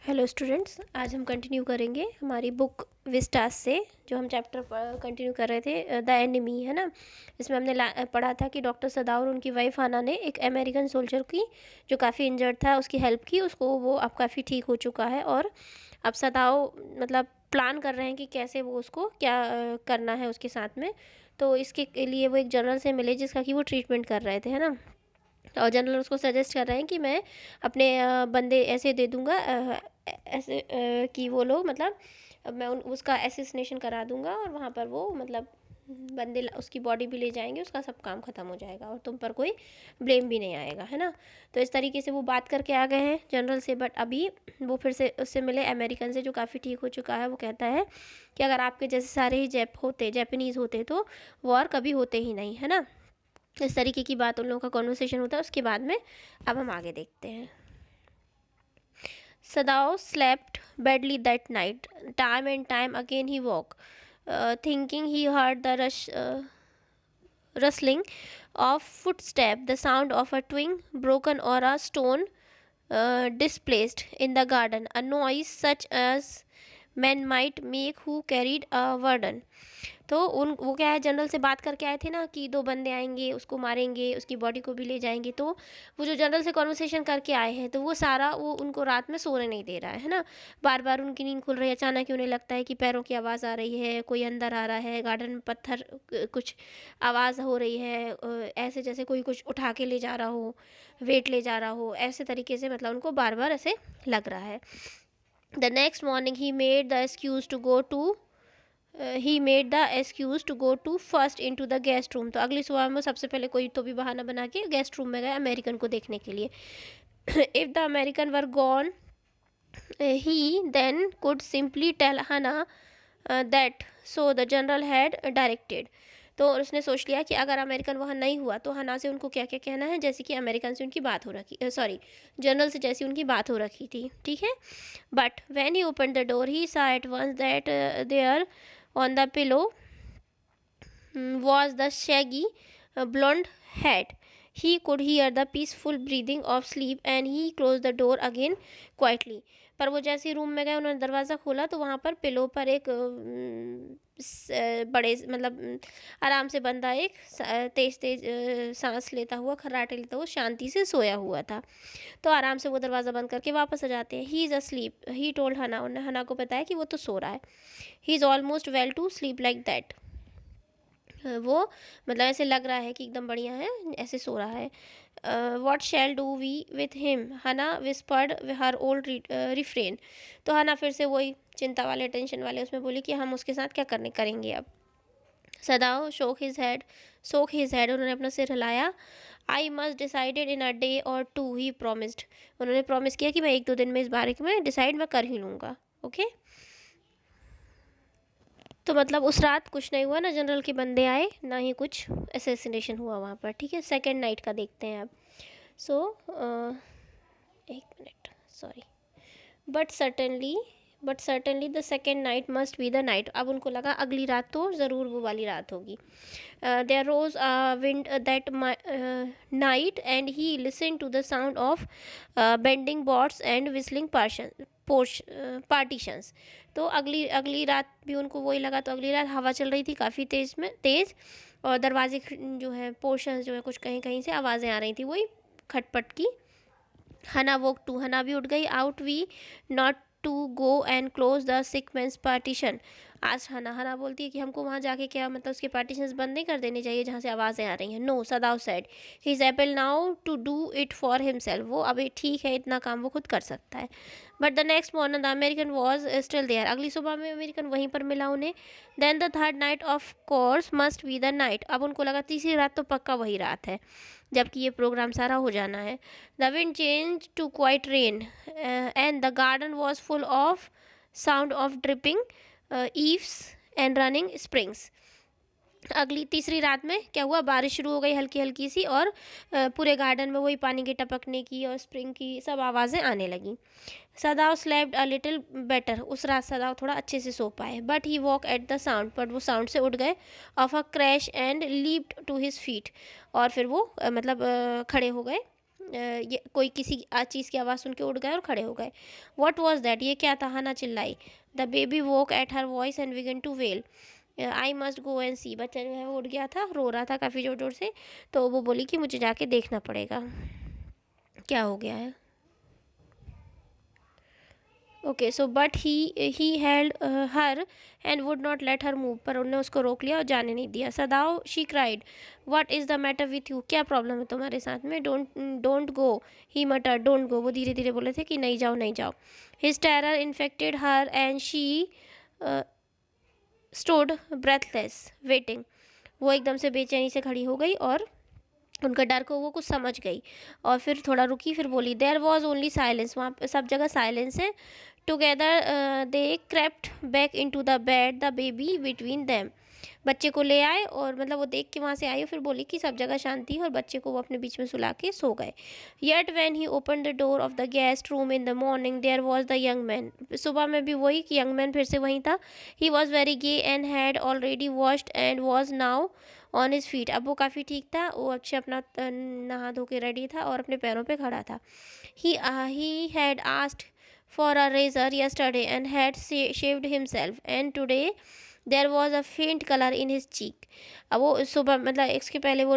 Hello students, आज हम continue करेंगे हमारी बुक विस्टास से जो हम चैप्टर कंटिन्यू कर रहे थे द एनिमी, है ना। इसमें हमने पढ़ा था कि डॉक्टर सदा और उनकी वाइफ आना ने एक अमेरिकन सोल्जर की जो काफ़ी इंजर्ड था उसकी हेल्प की, उसको वो अब काफ़ी ठीक हो चुका है और अब सदाओ मतलब प्लान कर रहे हैं कि कैसे वो उसको क्या करना है उसके साथ में। तो इसके लिए वो एक जनरल से मिले जिसका कि वो ट्रीटमेंट कर रहे थे, है ना। और जनरल उसको सजेस्ट कर रहे हैं कि मैं अपने बंदे ऐसे दे दूंगा, ऐसे कि वो लोग मतलब मैं उसका एसेसिनेशन करा दूंगा और वहाँ पर वो मतलब बंदे उसकी बॉडी भी ले जाएंगे, उसका सब काम ख़त्म हो जाएगा और तुम पर कोई ब्लेम भी नहीं आएगा, है ना। तो इस तरीके से वो बात करके आ गए हैं जनरल से। बट अभी वो फिर से उससे मिले अमेरिकन से जो काफ़ी ठीक हो चुका है। वो कहता है कि अगर आपके जैसे सारे ही जैपनीज़ होते तो वॉर कभी होते ही नहीं, है ना। इस तरीके की बात उन लोगों का कॉन्वर्सेशन होता है। उसके बाद में अब हम आगे देखते हैं। Sadao slept badly that night. Time and time again he woke, thinking he heard the rustling of footsteps, the sound of a twig broken or a stone displaced in the garden, a noise such as men might make who carried a burden. तो उन वो क्या है, general से बात करके आए थे ना कि दो बंदे आएंगे, उसको मारेंगे, उसकी बॉडी को भी ले जाएंगे। तो वो जो जनरल से कॉन्वर्सेशन करके आए हैं तो वो सारा वो उनको रात में सोने नहीं दे रहा है ना। बार बार उनकी नींद खुल रही है, अचानक उन्हें लगता है कि पैरों की आवाज़ आ रही है, कोई अंदर आ रहा है, गार्डन में पत्थर कुछ आवाज़ हो रही है, ऐसे जैसे कोई कुछ उठा के ले जा रहा हो, वेट ले जा रहा हो, ऐसे तरीके से मतलब उनको बार बार ऐसे लग रहा है। The next morning he made the excuse to go to first in to the guest room. तो अगली सुबह में सबसे पहले कोई तो भी बहाना बना के गेस्ट रूम में गए अमेरिकन को देखने के लिए। If the American were gone he then could simply tell Hana that so the general had directed. तो उसने सोच लिया कि अगर अमेरिकन वहाँ नहीं हुआ तो हना से उनको क्या क्या कहना है, जैसे कि अमेरिकन से उनकी बात हो रखी, सॉरी जनरल से जैसी उनकी बात हो रखी थी, ठीक है। But when he open the door he saw at once that there on the pillow was the shaggy blonde head. He could hear the peaceful breathing of sleep and he closed the door again quietly. पर वो जैसे room में गए, उन्होंने दरवाज़ा खोला तो वहाँ पर पिलो पर एक बड़े मतलब आराम से बंदा एक तेज तेज सांस लेता हुआ, खर्राटे लेता हुआ शांति से सोया हुआ था। तो आराम से वो दरवाज़ा बंद करके वापस आ जाते हैं। He is asleep he told हना, उन्होंने हना को बताया कि वो तो सो रहा है। He is almost well to sleep like that. वो मतलब ऐसे लग रहा है कि एकदम बढ़िया है, ऐसे सो रहा है। What shall do we with him, Hana whispered her old refrain. तो हना फिर से वही चिंता वाले टेंशन वाले उसमें बोली कि हम उसके साथ क्या करेंगे अब। सदाओ सोक हिज हेड, उन्होंने अपना सिर हिलाया। I must decided in a day और टू, ही प्रोमिस्ड, उन्होंने प्रॉमिस किया कि मैं एक दो दिन में इस बारे में डिसाइड मैं कर ही लूँगा, ओके। तो मतलब उस रात कुछ नहीं हुआ ना, जनरल के बंदे आए ना ही कुछ असैसिनेशन हुआ वहाँ पर, ठीक है। सेकेंड नाइट का देखते हैं अब। सो एक minute, sorry. But certainly the second night must be the night. अब उनको लगा अगली रात तो ज़रूर वो वाली रात होगी। There rose wind that night and he listen to the sound of bending boughs and whistling partitions. तो अगली रात भी उनको वही लगा। तो अगली रात हवा चल रही थी काफ़ी तेज़ और दरवाजे जो है पोर्शंस जो है कुछ कहीं कहीं से आवाज़ें आ रही थी, वही खटपट की। हना वोक टू, हना भी उठ गई। Out we not to go and close the sick man's partition. आज हना बोलती है कि हमको वहाँ जाके क्या मतलब उसके पार्टीशंस बंद नहीं कर देने चाहिए जहाँ से आवाज़ें आ रही हैं। No, Sadao said he is able now to do it for himself. वो अभी ठीक है, इतना काम वो खुद कर सकता है। But the next morning the American was still there. अगली सुबह में अमेरिकन वहीं पर मिला उन्हें। Then the third night of course must be the night. अब उनको लगा तीसरी रात तो पक्का वही रात है जबकि ये प्रोग्राम सारा हो जाना है। The wind change to quiet rain and the garden was full of sound of dripping eaves and running springs. अगली तीसरी रात में क्या हुआ, बारिश शुरू हो गई हल्की हल्की सी और पूरे गार्डन में वही पानी के टपकने की और स्प्रिंग की सब आवाज़ें आने लगी। Sadao slept a little better. उस रात सदाव थोड़ा अच्छे से सो पाए। But he woke at the sound, but वो साउंड से उठ गए। Of a crash and leaped to his feet. और फिर वो खड़े हो गए ये कोई किसी चीज़ की आवाज़ सुन के उठ गए और खड़े हो गए। व्हाट वाज दैट, ये क्या था, हना चिल्लाई। The baby woke at her voice and began to wail, I must go and see. बच्चा जो है वो उठ गया था, रो रहा था काफ़ी ज़ोर ज़ोर से, तो वो बोली कि मुझे जाके देखना पड़ेगा क्या हो गया है। Okay so but he held her and would not let her move, पर उन्होंने उसको रोक लिया और जाने नहीं दिया। Sadao she cried, what is the matter with you, क्या प्रॉब्लम है तुम्हारे साथ में। डोंट डोंट गो, ही मटर, डोंट गो, वो धीरे धीरे बोले थे कि नहीं जाओ नहीं जाओ। His terror infected her and she stood breathless waiting, वो एकदम से बेचैनी से खड़ी हो गई और उनका डर को वो कुछ समझ गई और फिर थोड़ा रुकी, फिर बोली देयर वॉज ओनली साइलेंस, वहाँ पे सब जगह साइलेंस है। Together they crept back in to the bed, the baby between them, बच्चे को ले आए और मतलब वो देख के वहाँ से आई और फिर बोली कि सब जगह शांति है और बच्चे को वो अपने बीच में सुला के सो गए। Yet when he open the door of the guest room in the morning there was the young man, सुबह में भी वही कि यंग मैन फिर से वहीं था। He was very gay and had already washed and was now on his feet, अब वो काफ़ी ठीक था, वो अच्छे अपना नहा धो के रेडी था और अपने पैरों पे खड़ा था। He had asked for a razor yesterday and had shaved himself and today there was a faint colour in his cheek, अब वो सुबह मतलब इसके पहले वो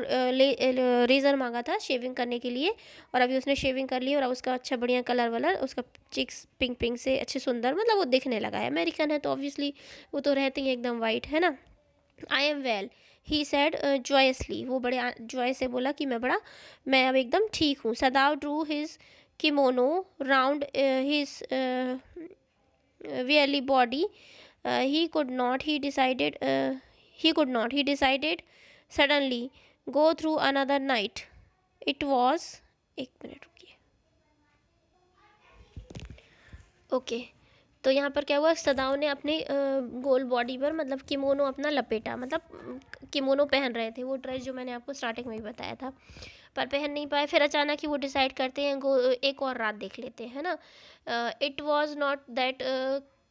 रेज़र मांगा था शेविंग करने के लिए और अभी उसने शेविंग कर ली और अब उसका अच्छा बढ़िया कलर वलर, उसका चिक्स पिंक पिंक से अच्छे सुंदर मतलब वो दिखने लगा है। अमेरिकन है तो ऑब्वियसली वो तो रहते ही एकदम वाइट है ना। I am well, he said joyously, वो बड़े जॉय से बोला कि मैं अब एकदम ठीक हूँ। सदाव Drew his kimono round his wearly body, he could not, he decided suddenly go through another night, it was, एक मिनट रुकिए। ओके तो यहाँ पर क्या हुआ, सदाओं ने अपने गोल बॉडी पर मतलब किमोनो अपना लपेटा, मतलब किमोनो पहन रहे थे, वो ड्रेस जो मैंने आपको स्टार्टिंग में ही बताया था, पर पहन नहीं पाए। फिर अचानक ही वो डिसाइड करते हैं एक और रात देख लेते हैं, है ना। It was not that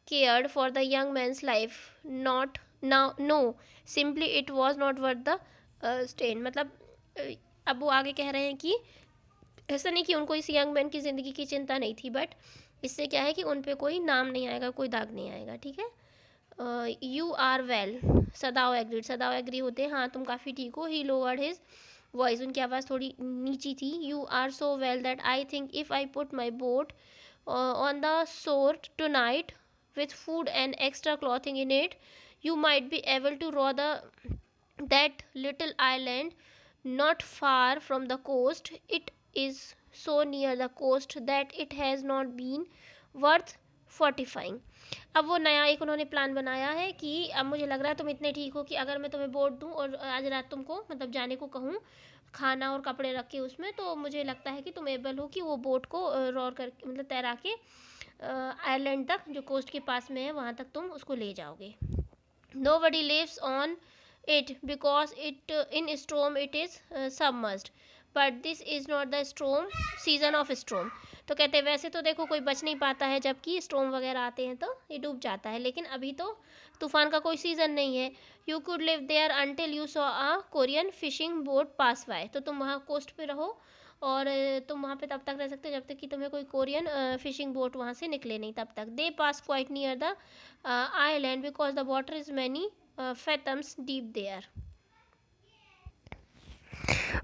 cared for the young man's life, not now, no, simply it was not worth the stain, मतलब अब वो आगे कह रहे हैं कि ऐसा नहीं कि उनको इस यंग मैन की ज़िंदगी की चिंता नहीं थी, बट इससे क्या है कि उन पे कोई नाम नहीं आएगा, कोई दाग नहीं आएगा, ठीक है। You are well, Sadao agreed, Sadao agree होते हैं, हाँ तुम काफ़ी ठीक हो। ही लोअर्ड हिज वॉइस, उनकी आवाज़ थोड़ी नीची थी। You are so well that I think if I put my boat on the shore tonight with food and extra clothing in it, you might be able to row that little island not far from the coast. It is so near the coast that it has not been worth fortifying. अब वो नया एक उन्होंने plan बनाया है कि अब मुझे लग रहा है तुम इतने ठीक हो कि अगर मैं तुम्हें बोट दूँ और आज रात तुमको मतलब जाने को कहूँ खाना और कपड़े रख के उसमें, तो मुझे लगता है कि तुम एबल हो कि वो बोट को रोर कर मतलब तैरा के आयरलैंड तक जो कोस्ट के पास में है वहाँ तक तुम उसको ले जाओगे। Nobody lives on it because it in storm it is submerged, but this is not the storm season of storm. तो कहते हैं वैसे तो देखो कोई बच नहीं पाता है जबकि स्टॉर्म वगैरह आते हैं तो ये डूब जाता है, लेकिन अभी तो तूफान का कोई सीज़न नहीं है। You could live there until you saw a Korean fishing boat pass by, तो तुम वहाँ कोस्ट पे रहो और तुम वहाँ पे तब तक रह सकते हो जब तक कि तुम्हें कोई कोरियन फिशिंग बोट वहाँ से निकले नहीं तब तक। They pass quite near the island because the water is many fathoms deep there.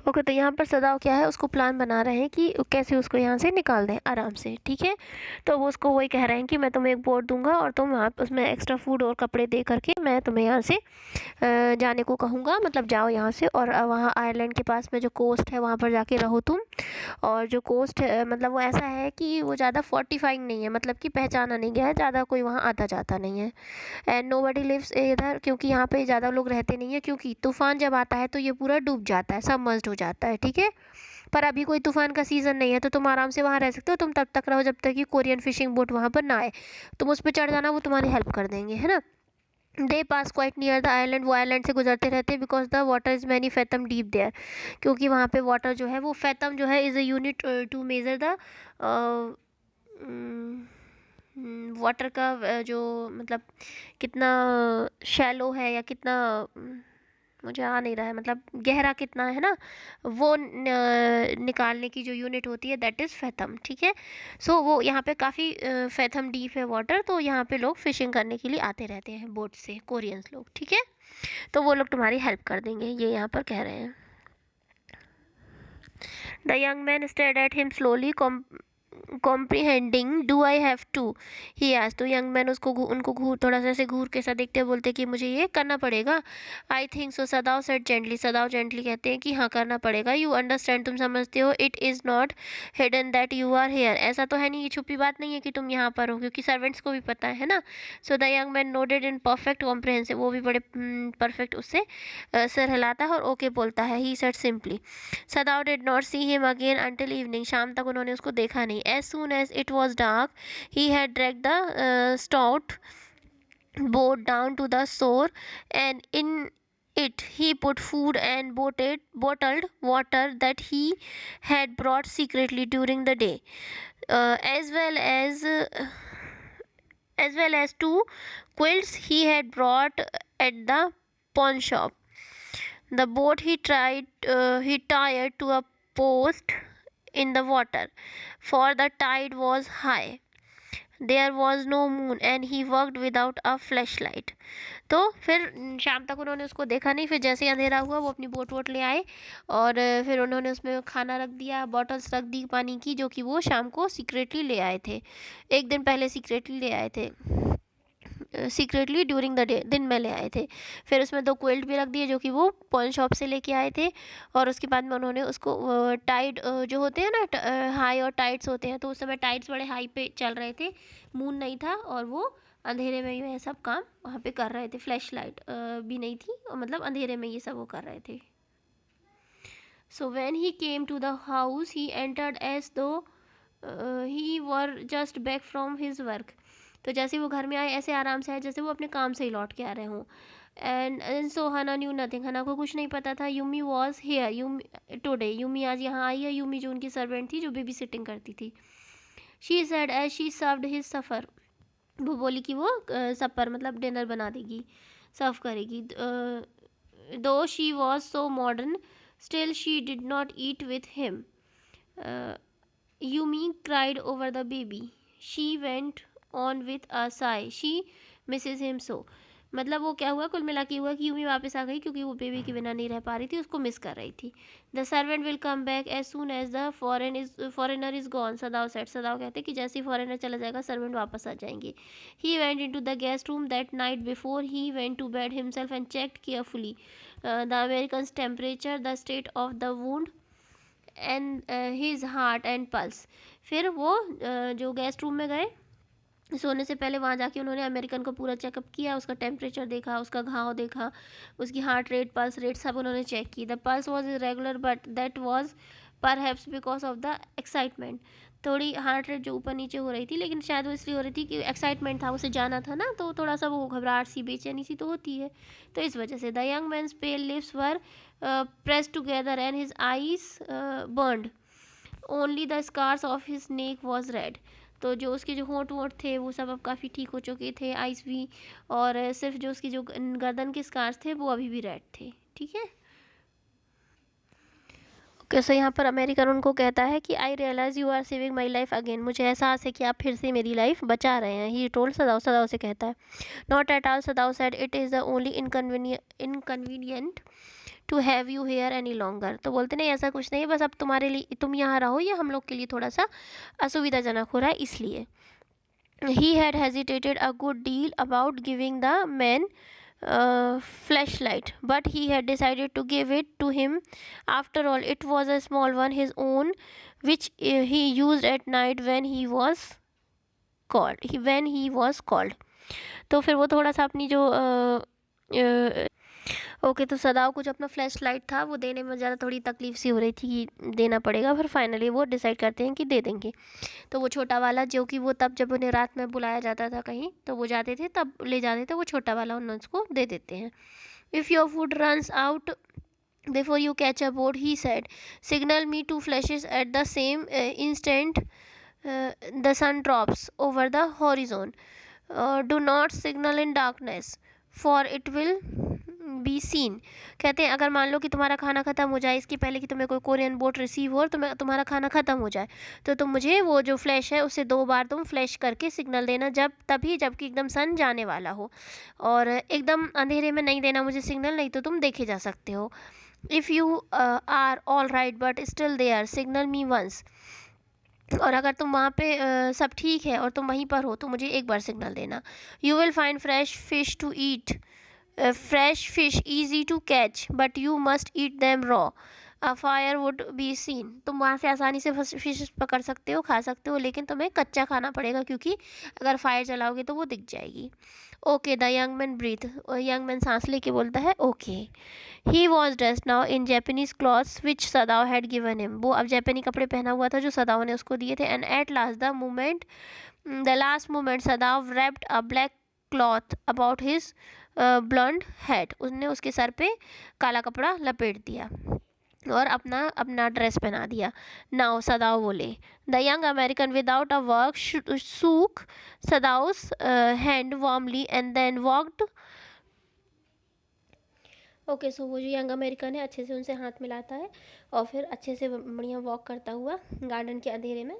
Okay तो यहाँ पर सदाव क्या है उसको प्लान बना रहे हैं कि कैसे उसको यहाँ से निकाल दें आराम से, ठीक है। तो वो उसको वही कह रहे हैं कि मैं तुम्हें एक बोट दूंगा और तुम वहाँ उसमें एक्स्ट्रा फूड और कपड़े दे करके मैं तुम्हें यहाँ से जाने को कहूँगा, मतलब जाओ यहाँ से और वहाँ आयरलैंड के पास में जो कोस्ट है वहाँ पर जाके रहो तुम। और जो कोस्ट है मतलब वो ऐसा है कि वो ज़्यादा फोर्टिफाइंग नहीं है, मतलब कि पहचाना नहीं गया है, ज़्यादा कोई वहाँ आता जाता नहीं है। एंड नो बडी लिव्स इधर, क्योंकि यहाँ पे ज़्यादा लोग रहते नहीं हैं, क्योंकि तूफ़ान जब आता है तो ये पूरा डूब जाता है, सबमर्ज्ड हो जाता है, ठीक है। पर अभी कोई तूफ़ान का सीज़न नहीं है तो तुम आराम से वहाँ रह सकते हो, तुम तब तक रहो जब तक कि कोरियन फिशिंग बोट वहाँ पर ना आए, तुम उस पर चढ़ जाना, वो तुम्हारी हेल्प कर देंगे, है ना। They pass quite near the island, वो आइलैंड से गुजरते रहते हैं। Because the water is many fathom deep there, क्योंकि वहाँ पे वाटर जो है वो फैथम जो है is a unit to measure the water का जो मतलब कितना शैलो है या कितना मुझे आ नहीं रहा है, मतलब गहरा कितना है ना, वो निकालने की जो यूनिट होती है दैट इज़ फैथम, ठीक है। सो वो यहाँ पे काफ़ी फैथम डीप है वाटर, तो यहाँ पे लोग फिशिंग करने के लिए आते रहते हैं बोट से, कोरियंस लोग, ठीक है। तो वो लोग तुम्हारी हेल्प कर देंगे, ये यहाँ पर कह रहे हैं। The young man stared at him slowly comprehending do I have to he आज। तो यंग मैन उसको उनको घूर थोड़ा सा ऐसे घूर के साथ देखते हुए बोलते कि मुझे ये करना पड़ेगा। I think so सदाव said gently, सदाव gently कहते हैं कि हाँ करना पड़ेगा। यू अंडरस्टैंड, तुम समझते हो, it is not hidden that you are here, ऐसा तो है नहीं, ये छुपी बात नहीं है कि तुम यहाँ पर हो, क्योंकि सर्वेंट्स को भी पता है ना। So the young man nodded in perfect comprehensive, वो भी बड़े परफेक्ट उससे सर हिलाता है और ओके बोलता है। He said simply. Sadao did not see him again until evening, शाम तक उन्होंने उसको देखा नहीं। As soon as it was dark he had dragged the stout boat down to the shore, and in it he put food and bottled water that he had brought secretly during the day, as well as two quilts he had brought at the pawn shop. The boat he tied to a post in the water, for the tide was high. There was no moon and he worked without a flashlight. तो फिर शाम तक उन्होंने उसको देखा नहीं। फिर जैसे ही अंधेरा हुआ वो अपनी बोट वोट ले आए और फिर उन्होंने उसमें खाना रख दिया, बॉटल्स रख दी पानी की, जो कि वो शाम को सीक्रेटली ले आए थे, एक दिन पहले सीक्रेटली ले आए थे, सीक्रेटली ड्यूरिंग द डे, दिन में ले आए थे। फिर उसमें 2 क्विल्ट भी रख दिए जो कि वो पॉन शॉप से लेके आए थे। और उसके बाद में उन्होंने उसको टाइड जो होते हैं ना, हाई और टाइड्स होते हैं, तो उस समय टाइड्स बड़े हाई पे चल रहे थे, मून नहीं था, और वो अंधेरे में ये सब काम वहाँ पे कर रहे थे, फ्लैश लाइट भी नहीं थी, और मतलब अंधेरे में ये सब वो कर रहे थे। So when he came to the house he entered as though he were just back from his work. तो जैसे वो घर में आए ऐसे आराम से आए जैसे वो अपने काम से ही लौट के आ रहे हों। एंड सो हना न्यू नथिंग, हना को कुछ नहीं पता था। Yumi was here Yumi today, Yumi आज यहाँ आई है। यूमी जो उनकी सर्वेंट थी, जो बेबी सिटिंग करती थी। She said as she served his supper, वो बोली कि वो सफ़र मतलब डिनर बना देगी, सर्व करेगी। दो she was so modern still she did not eat with him. Yumi cried over the baby. She went on with a sigh. She misses him so. मतलब वो क्या हुआ, कुल मिला के हुआ कि यूमी वापस आ गई क्योंकि वो बेबी के बिना नहीं रह पा रही थी, उसको मिस कर रही थी। The servant will come back as soon as the foreigner is gone, Sadao said, Sadao कहते कि जैसे ही फॉरेनर चला जाएगा सर्वेंट वापस आ जाएंगे। He went in to the guest room that night before he went to bed himself and checked carefully the American temperature, the state of the wound and his heart and pulse. फिर वो जो guest room में गए सोने से पहले, वहाँ जाके उन्होंने अमेरिकन को पूरा चेकअप किया, उसका टेम्परेचर देखा, उसका घाव देखा, उसकी हार्ट रेट, पल्स रेट सब उन्होंने चेक की। The pulse was irregular but that was perhaps because of the excitement. थोड़ी हार्ट रेट जो ऊपर नीचे हो रही थी, लेकिन शायद वो इसलिए हो रही थी कि एक्साइटमेंट था, उसे जाना था ना, तो थोड़ा सा वो घबराहट सी, बेचैनी सी तो होती है, तो इस वजह से। The young man's pale lips were pressed together and his eyes burned. Only the scars of his neck was red. तो जो उसके जो होंठ वोंठ थे वो सब अब काफ़ी ठीक हो चुके थे, आइस भी, और सिर्फ जो उसकी जो गर्दन के स्कार्स थे वो अभी भी रेड थे, ठीक है। ओके, सो यहाँ पर अमेरिकन उनको कहता है कि I realise you are saving my life again, मुझे एहसास है कि आप फिर से मेरी लाइफ बचा रहे हैं। ही टोल्ड सदाव, सदाव से कहता है। Not at all, Sadao said, it is the only inconvenient to have you here any longer. तो बोलते नहीं, ऐसा कुछ नहीं, बस अब तुम्हारे लिए, तुम यहाँ रहो, ये हम लोग के लिए थोड़ा सा असुविधाजनक हो रहा है, इसलिए। He had hesitated a good deal about giving the man flashlight, but he had decided to give it to him. After all, it was a small one, his own, which he used at night when he was called. तो फिर वो थोड़ा सा अपनी जो okay, तो सदाव को जो अपना फ्लैश लाइट था वो देने में ज़्यादा थोड़ी तकलीफ सी हो रही थी कि देना पड़ेगा, फिर फाइनली वो डिसाइड करते हैं कि दे देंगे। तो वो छोटा वाला, जो कि वो तब जब उन्हें रात में बुलाया जाता था कहीं, तो वो जाते थे तब ले जाते थे, वो छोटा वाला उन्होंने उसको दे देते हैं। If your food runs out before you catch a boat, he said, signal me 2 flashes at the same instant the sun drops over the horizon. Do not signal in darkness, for it will be seen. कहते हैं अगर मान लो कि तुम्हारा खाना ख़त्म हो जाए, इसके पहले कि तुम्हें कोई कोरियन बोट रिसीव हो और तुम्हारा खाना ख़त्म हो जाए, तो तुम मुझे वो जो फ्लैश है उसे 2 बार तुम फ्लैश करके सिग्नल देना, जबकि एकदम सन जाने वाला हो, और एकदम अंधेरे में नहीं देना मुझे सिग्नल, नहीं तो तुम देखे जा सकते हो। If you are all right but still there signal me once. और अगर तुम वहाँ पे सब ठीक है और तुम वहीं पर हो तो मुझे एक बार सिग्नल देना। You will find fresh fish to eat, fresh fish easy to catch but you must eat them raw, a fire would be seen. तुम वहाँ से आसानी से फिश पकड़ सकते हो, खा सकते हो, लेकिन तुम्हें कच्चा खाना पड़ेगा क्योंकि अगर फायर जलाओगे तो वो दिख जाएगी। Okay the young man breathe. Young man सांस लेके बोलता है okay. He was dressed now in Japanese clothes which Sadao had given him. वो अब जापानी कपड़े पहना हुआ था जो सदाओ ने उसको दिए थे। And at last the last moment Sadao wrapped a black cloth about his blond head. उसने उसके सर पे काला कपड़ा लपेट दिया और अपना अपना ड्रेस पहना दिया। नाउ सदाओ बोले। The young American without a work shook Sadao's hand warmly and then walked. Okay so वो जो यंग अमेरिकन है अच्छे से उनसे हाथ मिलाता है और फिर अच्छे से बढ़िया वॉक करता हुआ गार्डन के अंधेरे में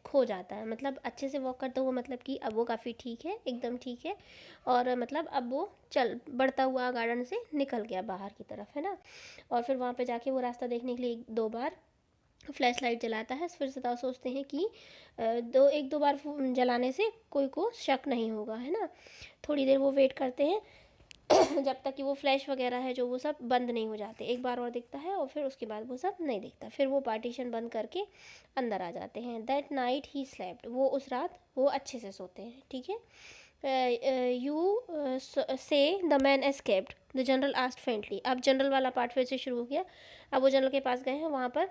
खो जाता है। मतलब अच्छे से वॉक करता हुआ मतलब कि अब वो काफ़ी ठीक है, एकदम ठीक है, और मतलब अब वो चल बढ़ता हुआ गार्डन से निकल गया बाहर की तरफ, है ना। और फिर वहाँ पे जाके वो रास्ता देखने के लिए 2 बार फ्लैश लाइट जलाता है। फिर सदा सोचते हैं कि एक दो बार जलाने से कोई को शक नहीं होगा, है ना। थोड़ी देर वो वेट करते हैं जब तक कि वो फ्लैश वगैरह है जो वो सब बंद नहीं हो जाते। एक बार और दिखता है और फिर उसके बाद वो सब नहीं दिखता। फिर वो पार्टीशन बंद करके अंदर आ जाते हैं। That night he slept. वो उस रात वो अच्छे से सोते हैं, ठीक है। यू से the man escaped the general asked faintly. अब जनरल वाला पार्ट फिर से शुरू हो गया। अब वो जनरल के पास गए हैं, वहाँ पर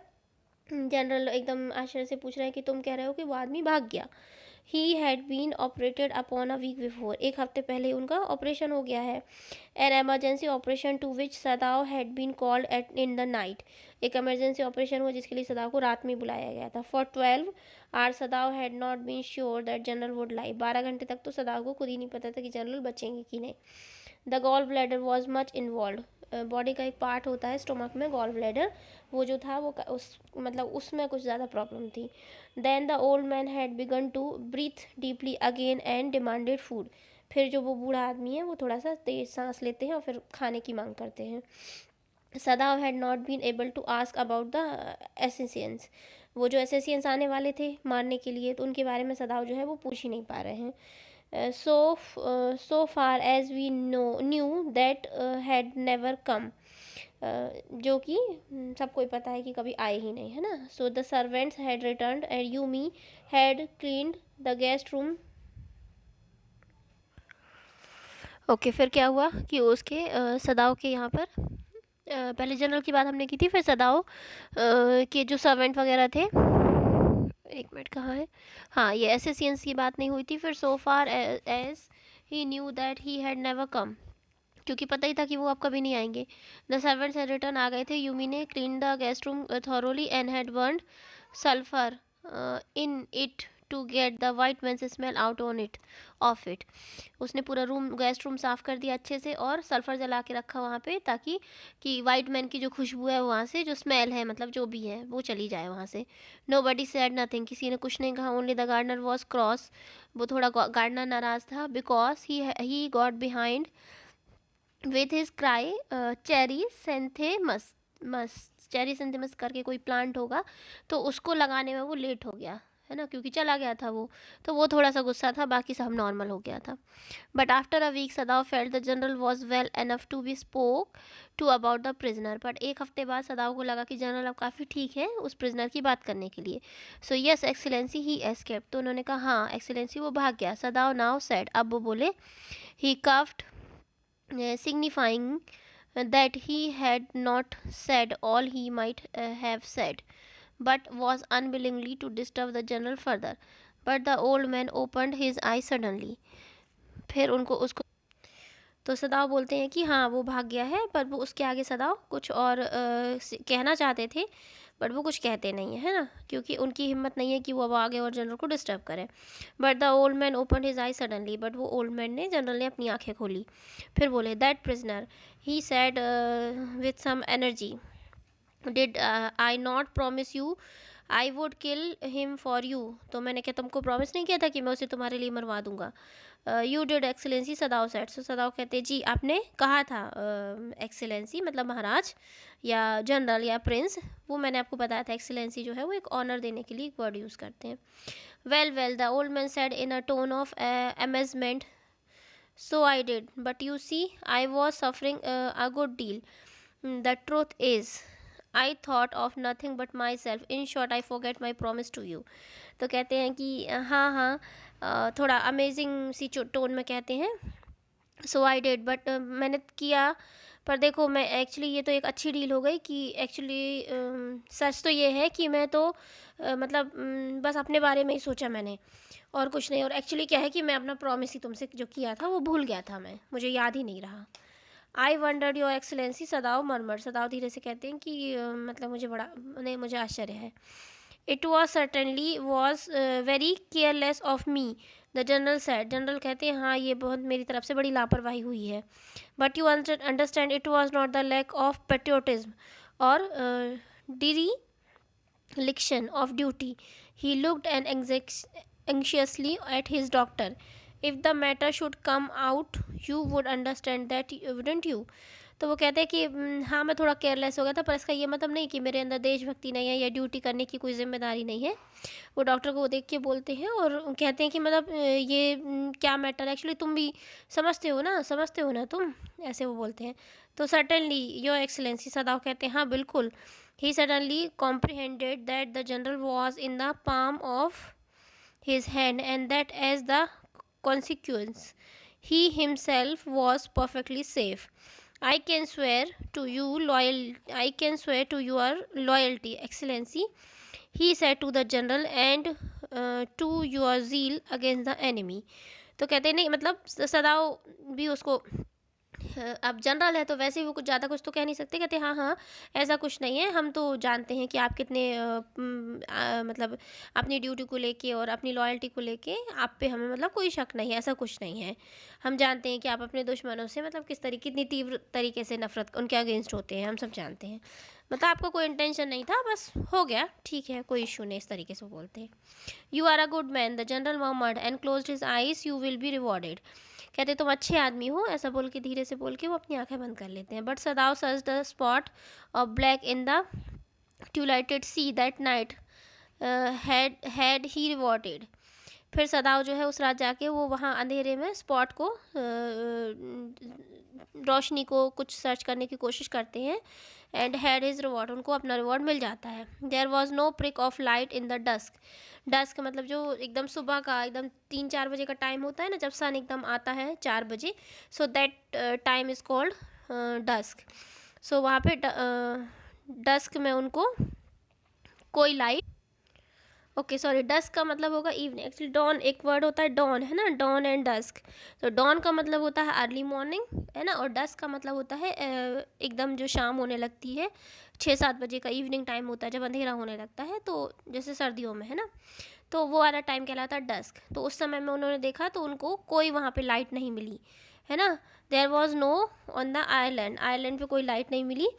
जनरल एकदम आश्चर्य से पूछ रहे हैं कि तुम कह रहे हो कि वो आदमी भाग गया। He had been operated upon a week before. एक हफ्ते पहले उनका ऑपरेशन हो गया है। An emergency operation to which Sadao had been called at in the night. एक इमरजेंसी ऑपरेशन हुआ जिसके लिए सदाओ को रात में बुलाया गया था। For 12 hour Sadao had not been sure that general would live. 12 घंटे तक तो सदाओ को खुद ही नहीं पता था कि जनरल बचेंगे कि नहीं। The gall bladder was much involve. Body का एक पार्ट होता है स्टोमक में, गॉल ब्लैडर, वो जो था वो उसमें कुछ ज़्यादा प्रॉब्लम थी। Then the old man had begun to breathe deeply again and demanded food. फिर जो वो बूढ़ा आदमी है वो थोड़ा सा तेज सांस लेते हैं और फिर खाने की मांग करते हैं। Sadao had not been able to ask about the assassins. वो जो एसेसियंस आने वाले थे मारने के लिए, तो उनके बारे में सदाव जो है वो पूछ ही नहीं पा रहे हैं। So far as we knew that had never come. जो कि सबको ही पता है कि कभी आए ही नहीं, है ना। So the servants had returned and Yumi had cleaned the guest room. Okay फिर क्या हुआ कि उसके सदाओ के यहाँ पर पहले जनरल की बात हमने की थी, फिर सदाओ के जो सर्वेंट वगैरह थे, एक मिनट कहाँ है, हाँ ये एसेसियंस की बात नहीं हुई थी। फिर so far as he knew that he had never come, क्योंकि पता ही था कि वो अब कभी नहीं आएंगे। द सर्वेंट्स हैड रिटर्न, आ गए थे। यूमी ने clean the guest room thoroughly and had burned sulphur in it to get the white man smell out on it off it. उसने पूरा गेस्ट रूम साफ़ कर दिया अच्छे से और सल्फ़र जला के रखा वहाँ पे, ताकि कि वाइट मैन की जो खुशबू है वहाँ से जो स्मेल है, मतलब जो भी है वो चली जाए वहाँ से। Nobody said nothing. किसी ने कुछ नहीं कहा। Only the gardener was cross. वो थोड़ा गार्डनर नाराज़ था। Because he got behind with his chrysanthemums. Cherry सेंथेमस करके कोई प्लांट होगा, तो उसको लगाने में वो लेट हो गया, है ना, क्योंकि चला गया था वो, तो वो थोड़ा सा गुस्सा था, बाकी सब नॉर्मल हो गया था। But after a week Sadao felt the general was well enough to be spoke to about the prisoner. But एक हफ्ते बाद सदाव को लगा कि जनरल अब काफ़ी ठीक है उस प्रिजनर की बात करने के लिए। सो यस एक्सीलेंसी ही एस्केप। तो उन्होंने कहा हाँ एक्सीलेंसी वो भाग गया। सदाव नाउ सेड, अब वो बोले, ही cuffed signifying that he had not said all he might have said, but was unwillingly to disturb the general further. But the old man opened his eyes suddenly. फिर उनको उसको तो सदाव बोलते हैं कि हाँ वो भाग गया है, पर वो उसके आगे सदाव कुछ और कहना चाहते थे, बट वो कुछ कहते नहीं है ना, क्योंकि उनकी हिम्मत नहीं है कि वो अब आगे और जनरल को डिस्टर्ब करें. But the old man open his eye suddenly, but वो ओल्ड मैन ने, जनरल ने अपनी आंखें खोली. फिर बोले, that prisoner, he said with some energy, did I not promise you I would kill him for you. तो मैंने क्या तुमको प्रॉमिस नहीं किया था कि मैं उसे तुम्हारे लिए मरवा दूंगा. You did excellency, सदाव set. सो सदाव कहते, जी आपने कहा था एक्सेलेंसी, मतलब महाराज या जनरल या प्रिंस, वो मैंने आपको बताया था. एक्सेलेंसी जो है वो एक ऑनर देने के लिए एक वर्ड यूज़ करते हैं. Well well, the old man said in a tone of amazement, so I did, but you see I was suffering a good deal. The truth is I thought of nothing but myself. In short I forget my promise to you. तो कहते हैं कि हाँ हाँ, थोड़ा amazing सी tone में कहते हैं, सो आई डिड, बट मैंने किया, पर देखो मैं एक्चुअली, ये तो एक अच्छी डील हो गई कि एक्चुअली सच तो ये है कि मैं तो मतलब बस अपने बारे में ही सोचा मैंने और कुछ नहीं. और एक्चुअली क्या है कि मैं अपना प्रॉमिस ही तुमसे जो किया था वो भूल गया था, मैं, मुझे याद ही नहीं रहा. I wondered your excellency, Sadao murmur. Sadao धीरे से कहते हैं कि मतलब मुझे बड़ा, नहीं मुझे आश्चर्य है. It was certainly was very careless of me, the general said. General कहते हैं हाँ, ये बहुत मेरी तरफ से बड़ी लापरवाही हुई है. But you understand it was not the lack of patriotism और dereliction of duty. He looked and anxiously at his doctor. If the matter should come out, you would understand that, wouldn't you? तो वो कहते हैं कि हाँ मैं थोड़ा careless हो गया था, पर इसका ये मतलब नहीं कि मेरे अंदर देशभक्ति नहीं है या ड्यूटी करने की कोई जिम्मेदारी नहीं है. वो डॉक्टर को देख के बोलते हैं और कहते हैं कि मतलब ये क्या मैटर, एक्चुअली तुम भी समझते हो ना तुम, ऐसे वो बोलते हैं. तो सर्टेनली योर एक्सलेंसी, सदाव कहते हैं हाँ बिल्कुल. He suddenly comprehended that the general was in the palm of his hand and that as the consequence he himself was perfectly safe. I can swear to your loyalty, Excellency, he said to the general, and to your zeal against the enemy. तो कहते नहीं, मतलब सदाव भी उसको, अब general है तो वैसे ही वो कुछ ज़्यादा कुछ तो कह नहीं सकते. कहते हाँ हाँ ऐसा कुछ नहीं है, हम तो जानते हैं कि आप कितने मतलब अपनी ड्यूटी को लेके और अपनी लॉयल्टी को लेके आप पे हमें मतलब कोई शक नहीं है, ऐसा कुछ नहीं है. हम जानते हैं कि आप अपने दुश्मनों से मतलब कितनी तीव्र तरीके से नफरत उनके अगेंस्ट होते हैं, हम सब जानते हैं. मतलब आपका कोई इंटेंशन नहीं था, बस हो गया, ठीक है, कोई इशू नहीं, इस तरीके से वो बोलते हैं. You are a good man, the general मोहम्मद and close his eyes, you will be rewarded. कहते तुम अच्छे आदमी हो, ऐसा बोल के धीरे से बोल के वो अपनी आंखें बंद कर लेते हैं. But Sadao search the spot of black in the twilighted sea that night had he rewarded. फिर सदाव जो है उस रात जाके वो वहाँ अंधेरे में स्पॉट को रोशनी को कुछ सर्च करने की कोशिश करते हैं. एंड हैड हिज रिवॉर्ड, उनको अपना रिवॉर्ड मिल जाता है. There was no prick of light in the dusk. Dusk मतलब जो एकदम सुबह का एकदम 3-4 बजे का टाइम होता है ना, जब सन एकदम आता है 4 बजे, so that time is called dusk. सो वहाँ पे डस्क में उनको कोई लाइट, ओके सॉरी, डस्क का मतलब होगा इवनिंग. एक्चुअली डॉन एक वर्ड होता है, डॉन है ना, डॉन एंड डस्क. तो डॉन का मतलब होता है अर्ली मॉर्निंग है ना, और डस्क का मतलब होता है एकदम जो शाम होने लगती है, 6-7 बजे का इवनिंग टाइम होता है, जब अंधेरा होने लगता है, तो जैसे सर्दियों में है ना, तो वो वाला टाइम कहलाता है डस्क. तो उस समय में उन्होंने देखा तो उनको कोई वहाँ पे लाइट नहीं मिली है ना. There was no on the island, island पे कोई लाइट नहीं मिली.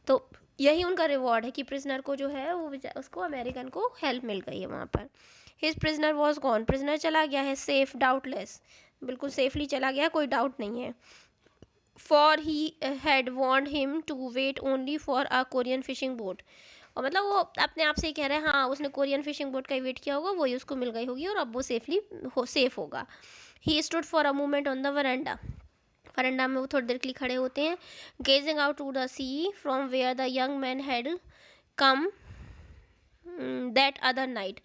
तो यही उनका रिवॉर्ड है कि प्रिजनर को जो है वो उसको अमेरिकन को हेल्प मिल गई है वहाँ पर. His prisoner was gone, prisoner चला गया है. सेफ, डाउटलेस, बिल्कुल सेफली चला गया, कोई डाउट नहीं है. For he had warned him to wait only for a Korean fishing boat. और मतलब वो अपने आप से ही कह रहे हैं हाँ, उसने कोरियन फिशिंग बोट का ही वेट किया होगा, वही उसको मिल गई होगी और अब वो सेफ होगा. He stood for a moment on the veranda, veranda में वो थोड़ी देर के लिए खड़े होते हैं. Gazing out to the sea from where the young man had come that other night.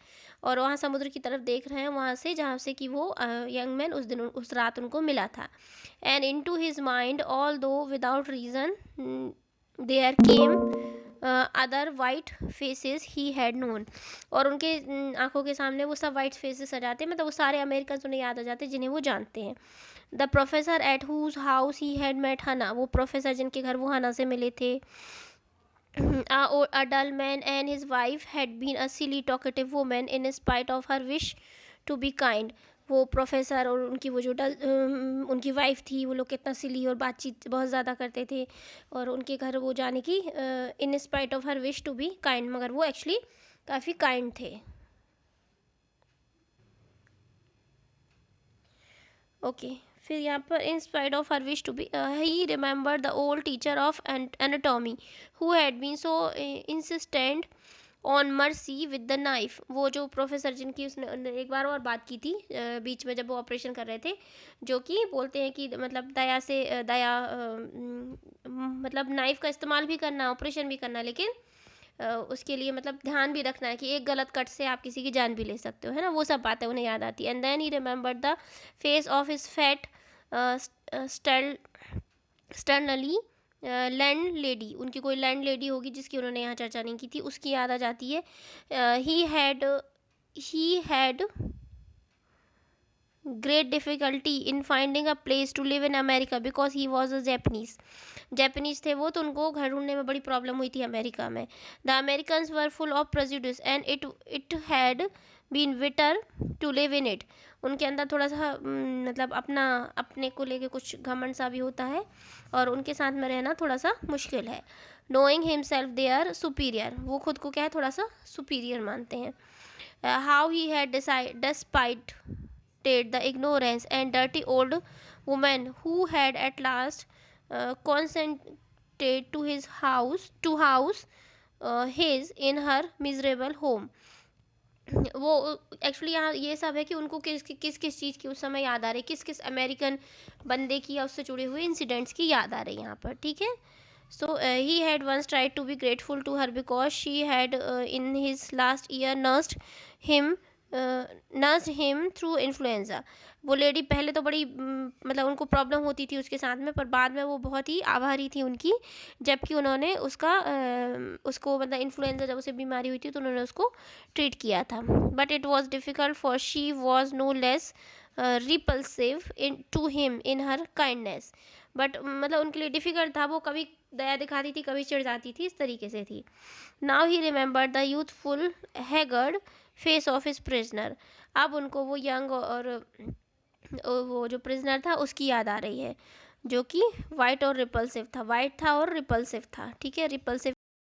और वहाँ समुद्र की तरफ देख रहे हैं, वहाँ से जहाँ से कि वो यंग मैन उस रात उनको मिला था. And into his mind all though without reason there came other white faces he had known. और उनके आंखों के सामने वो सब वाइट फेसेस आ जाते हैं, मतलब वो सारे अमेरिकन उन्हें याद आ जाते हैं जिन्हें वो जानते हैं. The professor at whose house he had met Hana, वो प्रोफेसर जिनके घर वो हना से मिले थे. A dull man and his wife had been a silly talkative woman in spite of her wish to be kind. वो प्रोफेसर और उनकी वो जो उनकी वाइफ थी, वो लोग कितना सिली और बातचीत बहुत ज़्यादा करते थे, और उनके घर वो जाने की in spite of her wish to be kind, मगर वो एक्चुअली काफ़ी काइंड थे. ओके, फिर यहाँ पर in spite of her wish to be he remember the old teacher of anatomy who had been so insistent on mercy with the knife. वो जो professor जिनकी उसने एक बार और बात की थी बीच में जब वो ऑपरेशन कर रहे थे, जो कि बोलते हैं कि मतलब दया से दया मतलब नाइफ का इस्तेमाल भी करना, ऑपरेशन भी करना, लेकिन उसके लिए मतलब ध्यान भी रखना है कि एक गलत कट से आप किसी की जान भी ले सकते हो, है ना. वो सब बातें उन्हें याद आती. And then he remember the face of his fat sternly landlady. उनकी कोई लैंड लेडी होगी जिसकी उन्होंने यहाँ चर्चा नहीं की थी, उसकी याद आ जाती है. He had great difficulty in finding a place to live in America because he was a Japanese थे वो, तो उनको घर ढूंढने में बड़ी प्रॉब्लम हुई थी अमेरिका में. The Americans were full of prejudice and it had been bitter to live in it. उनके अंदर थोड़ा सा मतलब अपने को लेके कुछ घमंड सा भी होता है, और उनके साथ में रहना थोड़ा सा मुश्किल है. Knowing himself they are superior, वो खुद को क्या है, थोड़ा सा सुपीरियर मानते हैं. How he had despite the ignorance and dirty old woman who had at last consented to house his in her miserable home. वो एक्चुअली यहाँ ये सब है कि उनको किस किस चीज़ की उस समय याद आ रही, किस किस अमेरिकन बंदे की या उससे जुड़े हुए इंसिडेंट्स की याद आ रही यहाँ पर. ठीक है. So he had once tried to be grateful to her because she had in his last year him nursed him through influenza. वो लेडी पहले तो बड़ी मतलब उनको प्रॉब्लम होती थी उसके साथ में, पर बाद में वो बहुत ही आभारी थी उनकी, जबकि उन्होंने उसको मतलब इन्फ्लुएंजा जब उसे बीमारी हुई थी तो उन्होंने उसको ट्रीट किया था. But it was difficult for she was no less repulsive to him in her kindness. But मतलब उनके लिए डिफ़िकल्ट था, वो कभी दया दिखाती थी, कभी चिढ़ जाती थी, इस तरीके से थी. Now he remember the youthful haggard face of his prisoner. अब उनको वो यंग और वो जो प्रिजनर था उसकी याद आ रही है, जो कि वाइट और रिपल्सिव था. वाइट था और रिपल्सिव था. ठीक है. रिपल्सिव